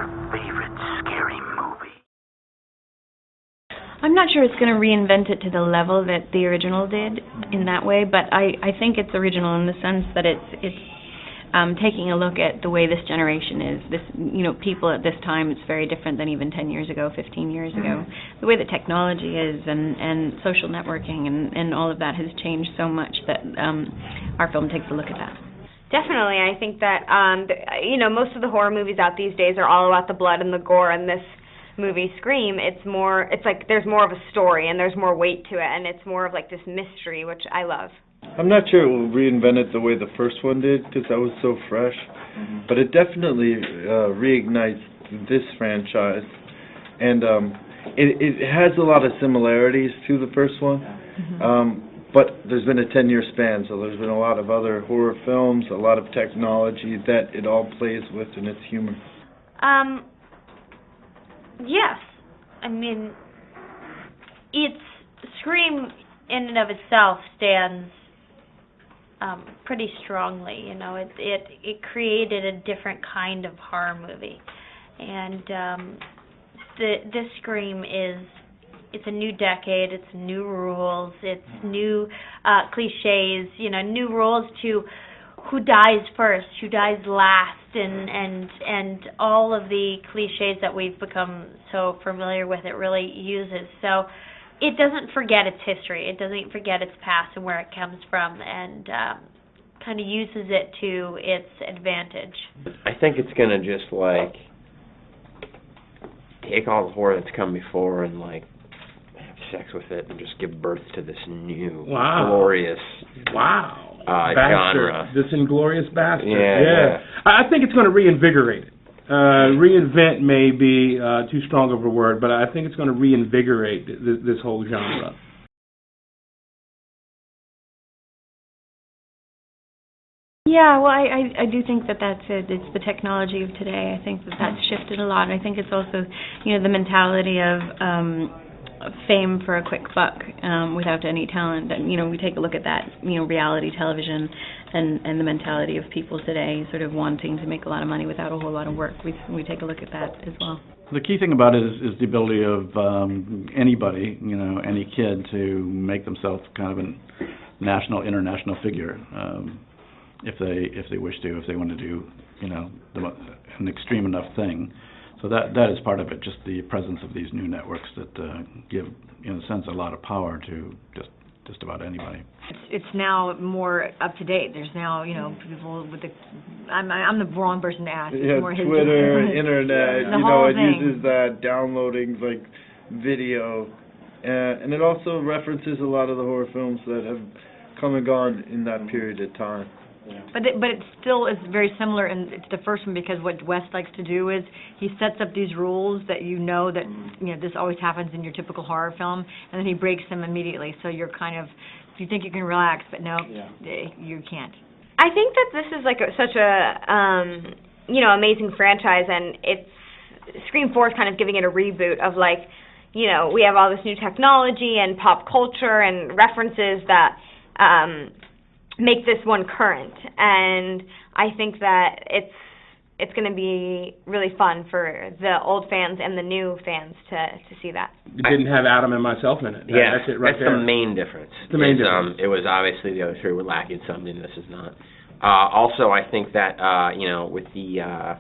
your favorite scary movie? I'm not sure it's going to reinvent it to the level that the original did in that way, but I think it's original in the sense that it's taking a look at the way this generation is. This, people at this time, it's very different than even 10 years ago, 15 years ago. The way that technology is and social networking and all of that has changed so much that our film takes a look at that. Definitely. I think that, most of the horror movies out these days are all about the blood and the gore, and this movie, Scream, it's like there's more of a story and there's more weight to it, and it's more of like this mystery, which I love. I'm not sure it will reinvent it the way the first one did, because that was so fresh, but it definitely reignites this franchise, and it has a lot of similarities to the first one, but there's been a 10-year span, so there's been a lot of other horror films, a lot of technology that it all plays with in its humor. Yes. I mean, Scream in and of itself stands pretty strongly. It created a different kind of horror movie, and this Scream it's a new decade. It's new rules. It's new cliches. New rules to who dies first, who dies last, and all of the cliches that we've become so familiar with. It really uses. So it doesn't forget its history. It doesn't forget its past and where it comes from, and kind of uses it to its advantage. I think it's going to just, take all the horror that's come before and, have sex with it and just give birth to this new, glorious genre. This inglorious bastard. Yeah. I think it's going to reinvigorate it. Reinvent may be too strong of a word, but I think it's going to reinvigorate this whole genre. Yeah, well, I do think that's it. It's the technology of today. I think that's shifted a lot. I think it's also, the mentality of fame for a quick buck without any talent. And, we take a look at that, reality television and the mentality of people today sort of wanting to make a lot of money without a whole lot of work. We take a look at that as well. The key thing about it is the ability of anybody, any kid, to make themselves kind of a national, international figure if they wish to, if they want to do, an extreme enough thing. So that is part of it, just the presence of these new networks that give, in a sense, a lot of power to just about anybody. It's now more up to date. There's now, people with I'm the wrong person to ask. Yeah, more Twitter, internet, it thing. uses that, downloading, video, and it also references a lot of the horror films that have come and gone in that period of time. Yeah. But it still is very similar to the first one, because what Wes likes to do is he sets up these rules that that this always happens in your typical horror film, and then he breaks them immediately. So you're kind of, you think you can relax, but no, you can't. I think that this is such a amazing franchise, and Scream 4 is kind of giving it a reboot of we have all this new technology and pop culture and references that make this one current, and I think that it's going to be really fun for the old fans and the new fans to see that. It didn't have Adam and myself in it. That's it right there. That's the main difference. The main difference. It was obviously the other three were lacking something. This is not. Also, I think that with the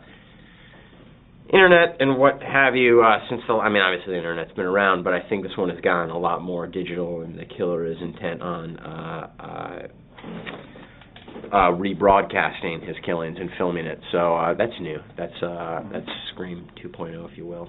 internet and what have you, obviously the internet's been around, but I think this one has gotten a lot more digital, and the killer is intent on rebroadcasting his killings and filming it. So that's new. That's Scream 2.0, if you will.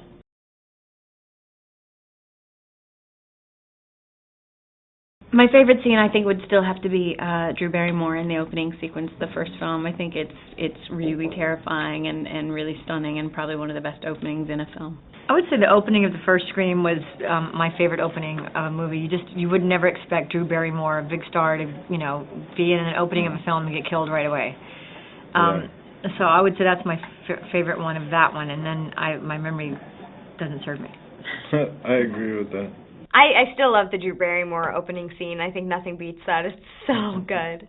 My favorite scene, I think, would still have to be Drew Barrymore in the opening sequence of the first film. I think it's really terrifying and really stunning, and probably one of the best openings in a film. I would say the opening of the first Scream was my favorite opening of a movie. You would never expect Drew Barrymore, a big star, to be in an opening of a film and get killed right away. So I would say that's my favorite one of that one, and then my memory doesn't serve me. I agree with that. I still love the Drew Barrymore opening scene. I think nothing beats that. It's so good.